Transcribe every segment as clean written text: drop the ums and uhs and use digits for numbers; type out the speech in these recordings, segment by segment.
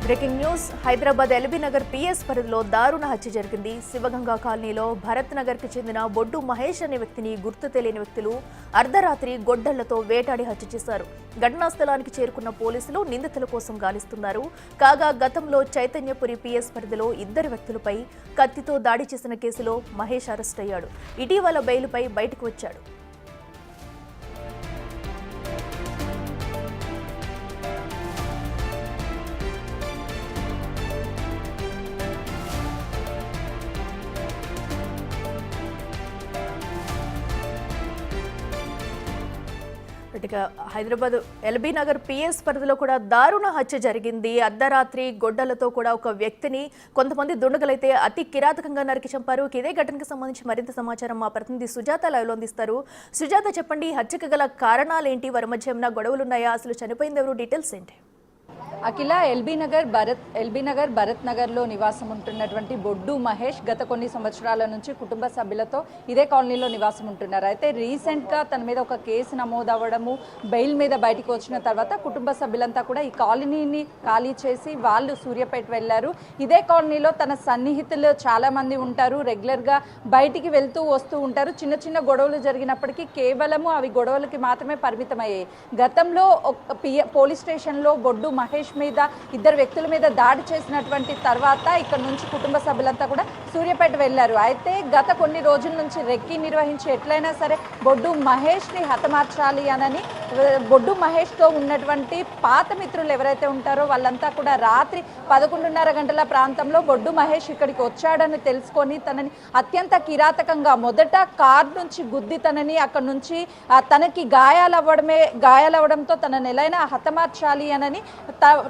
Breaking news Hyderabad LB Nagar PS పరిధిలో దారుణ హత్య జరిగింది. శివగంగా కాలనీలో భరత్ నగర్ కి చెందిన బొడ్డు మహేష్ అనే వ్యక్తిని గుర్తు తెలియని వ్యక్తులు అర్ధరాత్రి గొడ్డళ్లతో వేటాడి హత్య చేశారు. ఘటనా స్థలానికి చేరుకున్న పోలీసులు నిందితుల కోసం గాలిస్తున్నారు. కాగా గతంలో చైతన్యపురి పిఎస్ పరిధిలో 2 వ్యక్తులపై కత్తితో దాడి చేసిన కేసులో మహేష్ అరెస్ట్ అయ్యాడు. ఇటీవల బెయిల్పై బయటకు వచ్చాడు. హైదరాబాద్ ఎల్బీ నగర్ పిఎస్ పరిధిలో కూడా దారుణ హత్య జరిగింది. అర్ధరాత్రి గొడ్డలతో కూడా ఒక వ్యక్తిని కొంతమంది దుండగులైతే అతి కిరాతకంగా నరికి చంపారు. ఇదే ఘటనకు సంబంధించి మరింత సమాచారం మా ప్రతినిధి సుజాత లైవ్లో అందిస్తారు. సుజాత, చెప్పండి, హత్యకు గల కారణాలేంటి? వారి మధ్య ఏమైనా గొడవలున్నాయా? అసలు చనిపోయింది ఎవరు? డీటెయిల్స్ ఏంటి? అఖిల, ఎల్బీ నగర్ భరత్ నగర్లో నివాసం ఉంటున్నటువంటి బొడ్డు మహేష్ గత కొన్ని సంవత్సరాల నుంచి కుటుంబ సభ్యులతో ఇదే కాలనీలో నివాసం ఉంటున్నారు. అయితే రీసెంట్గా తన మీద ఒక కేసు నమోదవ్వడము, బెయిల్ మీద బయటకు వచ్చిన తర్వాత కుటుంబ సభ్యులంతా కూడా ఈ కాలనీని ఖాళీ చేసి వాళ్ళు సూర్యాపేట వెళ్లారు. ఇదే కాలనీలో తన సన్నిహితులు చాలా మంది ఉంటారు. రెగ్యులర్గా బయటికి వెళ్తూ వస్తూ ఉంటారు. చిన్న చిన్న గొడవలు జరిగినప్పటికీ కేవలము అవి గొడవలకి మాత్రమే పరిమితమయ్యాయి. గతంలో పోలీస్ స్టేషన్లో బొడ్డు మహేష్ మీద 2 వ్యక్తుల మీద దాడి చేసినటువంటి తర్వాత ఇక్కడ నుంచి కుటుంబ సభ్యులంతా కూడా సూర్యాపేట వెళ్లారు. అయితే గత కొన్ని రోజుల నుంచి రెక్కి నిర్వహించి ఎట్లయినా సరే బొడ్డు మహేష్ని హతమార్చాలి అనని బొడ్డు మహేష్తో ఉన్నటువంటి పాత మిత్రులు ఎవరైతే ఉంటారో వాళ్ళంతా కూడా రాత్రి 11:30 గంటల ప్రాంతంలో బొడ్డు మహేష్ ఇక్కడికి వచ్చాడని తెలుసుకొని తనని అత్యంత కిరాతకంగా మొదట కార్ నుంచి గుద్ది తనని అక్కడి నుంచి తనకి గాయాలవ్వడంతో తనని ఎలాగైనా హతమార్చాలి అనని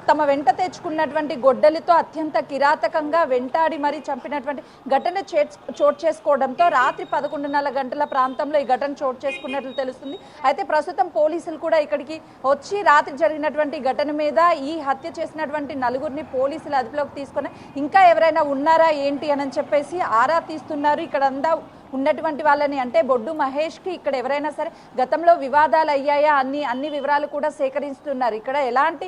తమ వెంట తెచ్చుకున్నటువంటి గొడ్డలితో అత్యంత కిరాతకంగా వెంటాడి మరీ చంపినటువంటి ఘటన చోటు చేసుకోవడంతో రాత్రి 11:30 గంటల ప్రాంతంలో ఈ ఘటన చోటు చేసుకున్నట్లు తెలుస్తుంది. అయితే ప్రస్తుతం పోలీసులు కూడా ఇక్కడికి వచ్చి రాత్రి జరిగినటువంటి ఘటన మీద ఈ హత్య చేసినటువంటి 4గురిని పోలీసులు అదుపులోకి తీసుకొని ఇంకా ఎవరైనా ఉన్నారా ఏంటి అని చెప్పేసి ఆరా తీస్తున్నారు. ఇక్కడ అంతా ఉన్నటువంటి వాళ్ళని, అంటే బొడ్డు మహేష్కి ఇక్కడ ఎవరైనా సరే గతంలో వివాదాలు అయ్యాయా అన్ని వివరాలు కూడా సేకరిస్తున్నారు. ఇక్కడ ఎలాంటి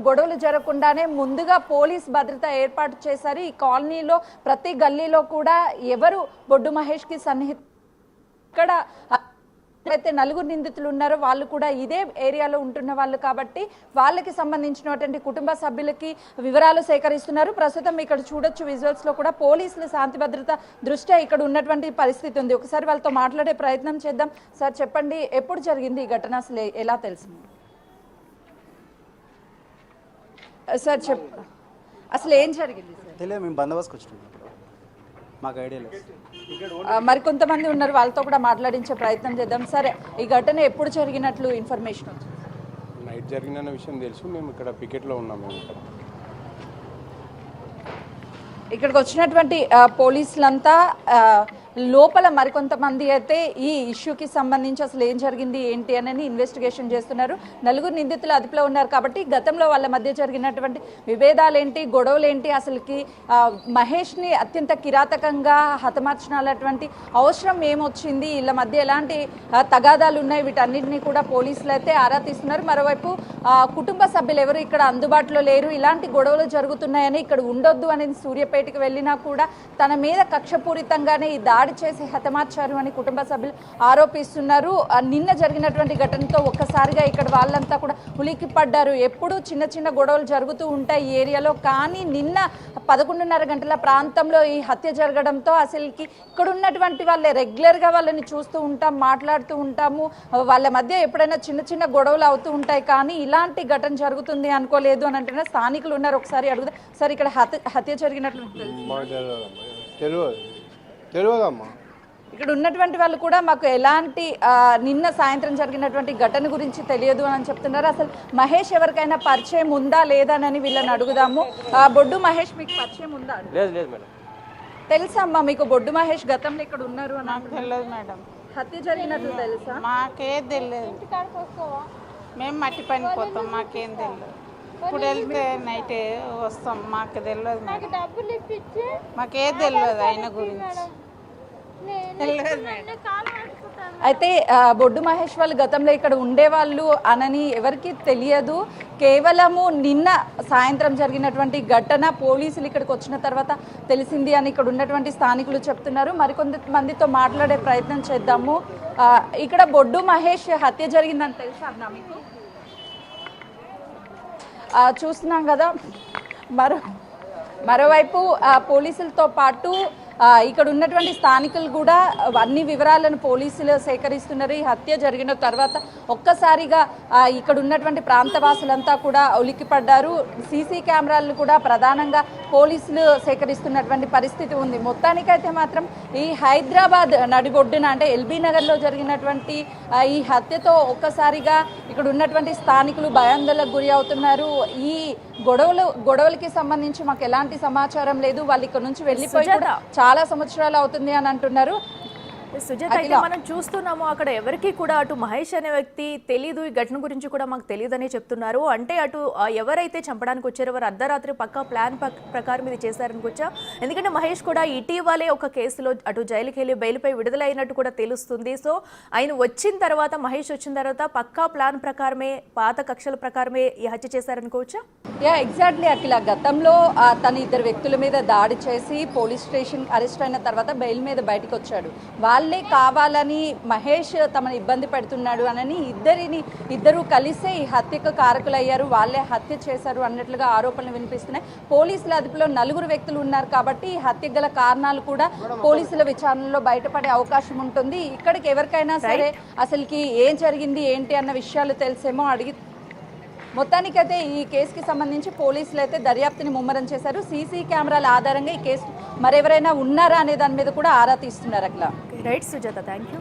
గొడవలు జరగకుండానే ముందుగా పోలీస్ భద్రత ఏర్పాటు చేశారు. ఈ కాలనీలో ప్రతి గల్లీలో కూడా ఎవరు బొడ్డు మహేష్కి సన్నిహిత ఇక్కడ అయితే 4 నిందితులు ఉన్నారో వాళ్ళు కూడా ఇదే ఏరియాలో ఉంటున్న వాళ్ళు కాబట్టి వాళ్ళకి సంబంధించినటువంటి కుటుంబ సభ్యులకి వివరాలు సేకరిస్తున్నారు. ప్రస్తుతం ఇక్కడ చూడొచ్చు విజువల్స్లో కూడా పోలీసులు శాంతి భద్రత దృష్ట్యా ఇక్కడ ఉన్నటువంటి పరిస్థితి ఉంది. ఒకసారి వాళ్ళతో మాట్లాడే ప్రయత్నం చేద్దాం. సార్, చెప్పండి, ఎప్పుడు జరిగింది ఈ ఘటన? అసలు ఎలా తెలిసింది? సార్ అసలు ఏం జరిగింది? తెలియదు, మేము బందోబస్తుకు వచ్చినాం, మాకు ఐడియా లేదు. మరికొంతమంది ఉన్నారు, వాళ్ళతో కూడా మాట్లాడించే ప్రయత్నం చేద్దాం. సరే, ఈ ఘటన ఎప్పుడు జరిగినట్లు ఇన్ఫర్మేషన్ వచ్చింది? నైట్ జరిగిన విషయం తెలుసు. మేము ఇక్కడ పికెట్లో ఉన్నాం. మేము ఇక్కడికి వచ్చినటువంటి పోలీసులంతా లోపల మరికొంతమంది అయితే ఈ ఇష్యూకి సంబంధించి అసలు ఏం జరిగింది ఏంటి అని ఇన్వెస్టిగేషన్ చేస్తున్నారు. 4 నిందితులు అదుపులో ఉన్నారు కాబట్టి గతంలో వాళ్ళ మధ్య జరిగినటువంటి విభేదాలేంటి, గొడవలేంటి, అసలుకి మహేష్ని అత్యంత కిరాతకంగా హతమార్చినటువంటి అవసరం ఏమొచ్చింది, వీళ్ళ మధ్య ఎలాంటి తగాదాలు ఉన్నాయి, వీటన్నిటిని కూడా పోలీసులు అయితే ఆరా తీస్తున్నారు. మరోవైపు కుటుంబ సభ్యులు ఎవరు ఇక్కడ అందుబాటులో లేరు, ఇలాంటి గొడవలు జరుగుతున్నాయని ఇక్కడ ఉండొద్దు అనేది సూర్యాపేటకి వెళ్ళినా కూడా తన మీద కక్షపూరితంగానే ఈ దాడి చేసి హతమార్చారు అని కుటుంబ సభ్యులు ఆరోపిస్తున్నారు. నిన్న జరిగినటువంటి ఘటనతో ఒక్కసారిగా ఇక్కడ వాళ్ళంతా కూడా ఉలికి పడ్డారు. ఎప్పుడు చిన్న చిన్న గొడవలు జరుగుతూ ఉంటాయి ఈ ఏరియాలో, కానీ నిన్న 11:30 గంటల ప్రాంతంలో ఈ హత్య జరగడంతో అసలుకి ఇక్కడ ఉన్నటువంటి వాళ్ళే రెగ్యులర్గా వాళ్ళని చూస్తూ ఉంటాం, మాట్లాడుతూ ఉంటాము, వాళ్ళ మధ్య ఎప్పుడైనా చిన్న చిన్న గొడవలు అవుతూ ఉంటాయి, కానీ ఇలాంటి ఘటన జరుగుతుంది అనుకోలేదు అని అంటున్నారు. స్థానికులు ఉన్నారు, ఒకసారి అడుగుదాం. సార్, ఇక్కడ హత్య జరిగినట్లు తెలియదమ్మా. ఇక్కడ ఉన్నటువంటి వాళ్ళు కూడా మాకు ఎలాంటి నిన్న సాయంత్రం జరిగినటువంటి ఘటన గురించి తెలియదు అని చెప్తున్నారు. అసలు మహేష్ ఎవరికైనా పరిచయం ఉందా లేదా అని వీళ్ళని అడుగుదాము. బొడ్డు మహేష్ మీకు పరిచయం ఉందా? లేదు మేడం. తెలుసా అమ్మా మీకు బొడ్డు మహేష్ గతంలో ఇక్కడ ఉన్నారు అని? నాకు తెలియదు మేడం. హత్య జరిగినట్లు తెలుసా? మాకేం తెలియదు, మేము మట్టి పని పోతాం, మాకేం తెలియదు. ఇప్పుడు వెళ్తే నైట్ వస్తాం, మాకు తెలియదు మేడం. మాకేం తెలియదు ఆయన గురించి. తెలియదు మేడం. అయితే బొడ్డు మహేష్ వాళ్ళు గతంలో ఇక్కడ ఉండేవాళ్ళు అనని ఎవరికి తెలియదు. కేవలము నిన్న సాయంత్రం జరిగినటువంటి ఘటన పోలీసులు ఇక్కడికి వచ్చిన తర్వాత తెలిసింది అని ఇక్కడ ఉన్నటువంటి స్థానికులు చెప్తున్నారు. మరికొంతమందితో మాట్లాడే ప్రయత్నం చేద్దాము. ఇక్కడ బొడ్డు మహేష్ హత్య జరిగిందని తెలుసా అన్నా మీకు? చూస్తున్నాం కదా, మరోవైపు పోలీసులతో పాటు ఇక్కడ ఉన్నటువంటి స్థానికులు కూడా అన్ని వివరాలను పోలీసులు సేకరిస్తున్నారు. ఈ హత్య జరిగిన తర్వాత ఒక్కసారిగా ఇక్కడ ఉన్నటువంటి ప్రాంతవాసులంతా కూడా ఉలిక్కిపడ్డారు. సీసీ కెమెరాలను కూడా ప్రధానంగా పోలీసులు సేకరిస్తున్నటువంటి పరిస్థితి ఉంది. మొత్తానికైతే మాత్రం ఈ హైదరాబాద్ నడిబొడ్డున అంటే ఎల్బీ నగర్లో జరిగినటువంటి ఈ హత్యతో ఒక్కసారిగా ఇక్కడ ఉన్నటువంటి స్థానికులు భయాందోళనకు గురి అవుతున్నారు. ఈ గొడవలకి సంబంధించి మాకు ఎలాంటి సమాచారం లేదు, వాళ్ళు ఇక్కడ నుంచి వెళ్ళిపోయి కూడా చాలా సంవత్సరాలు అవుతుంది అని అంటున్నారు. సుజాత, అయితే మనం చూస్తున్నాము అక్కడ ఎవరికి కూడా అటు మహేష్ అనే వ్యక్తి తెలీదు, ఈ ఘటన గురించి కూడా మాకు తెలియదని చెప్తున్నారు. అంటే అటు ఎవరైతే చంపడానికి వచ్చారో వారు అర్ధరాత్రి పక్కా ప్లాన్ ప్రకారం ఇది చేశారనుకోవచ్చా? ఎందుకంటే మహేష్ కూడా ఇటీవలే ఒక కేసులో అటు జైలుకి వెళ్ళి బెయిల్పై విడుదలైనట్టు కూడా తెలుస్తుంది. సో ఆయన వచ్చిన తర్వాత, మహేష్ వచ్చిన తర్వాత పక్కా ప్లాన్ ప్రకారమే, పాత కక్షల ప్రకారమే ఈ హత్య చేశారనుకోవచ్చా? ఎగ్జాక్ట్లీ అఖిల. గతంలో తన ఇద్దరు వ్యక్తుల మీద దాడి చేసి పోలీస్ స్టేషన్ అరెస్ట్ అయిన తర్వాత బెయిల్ మీద బయటకు వచ్చాడు. వాళ్ళే కావాలని మహేష్ తమను ఇబ్బంది పెడుతున్నాడు అని ఇద్దరు కలిసే ఈ హత్యకు కారకులయ్యారు, వాళ్ళే హత్య చేశారు అన్నట్లుగా ఆరోపణలు వినిపిస్తున్నాయి. పోలీసుల అదుపులో 4 వ్యక్తులు ఉన్నారు కాబట్టి ఈ హత్య గల కారణాలు కూడా పోలీసుల విచారణలో బయటపడే అవకాశం ఉంటుంది. ఇక్కడికి ఎవరికైనా సరే అసలుకి ఏం జరిగింది ఏంటి అన్న విషయాలు తెలిసేమో అడిగి మొత్తానికైతే ఈ కేసుకి సంబంధించి పోలీసులు అయితే దర్యాప్తుని ముమ్మరం చేశారు. సీసీ కెమెరాల ఆధారంగా ఈ కేసు మరెవరైనా ఉన్నారా అనే దాని మీద కూడా ఆరా తీస్తున్నారు. అట్లా రైట్ సుజాత, థ్యాంక్ యూ.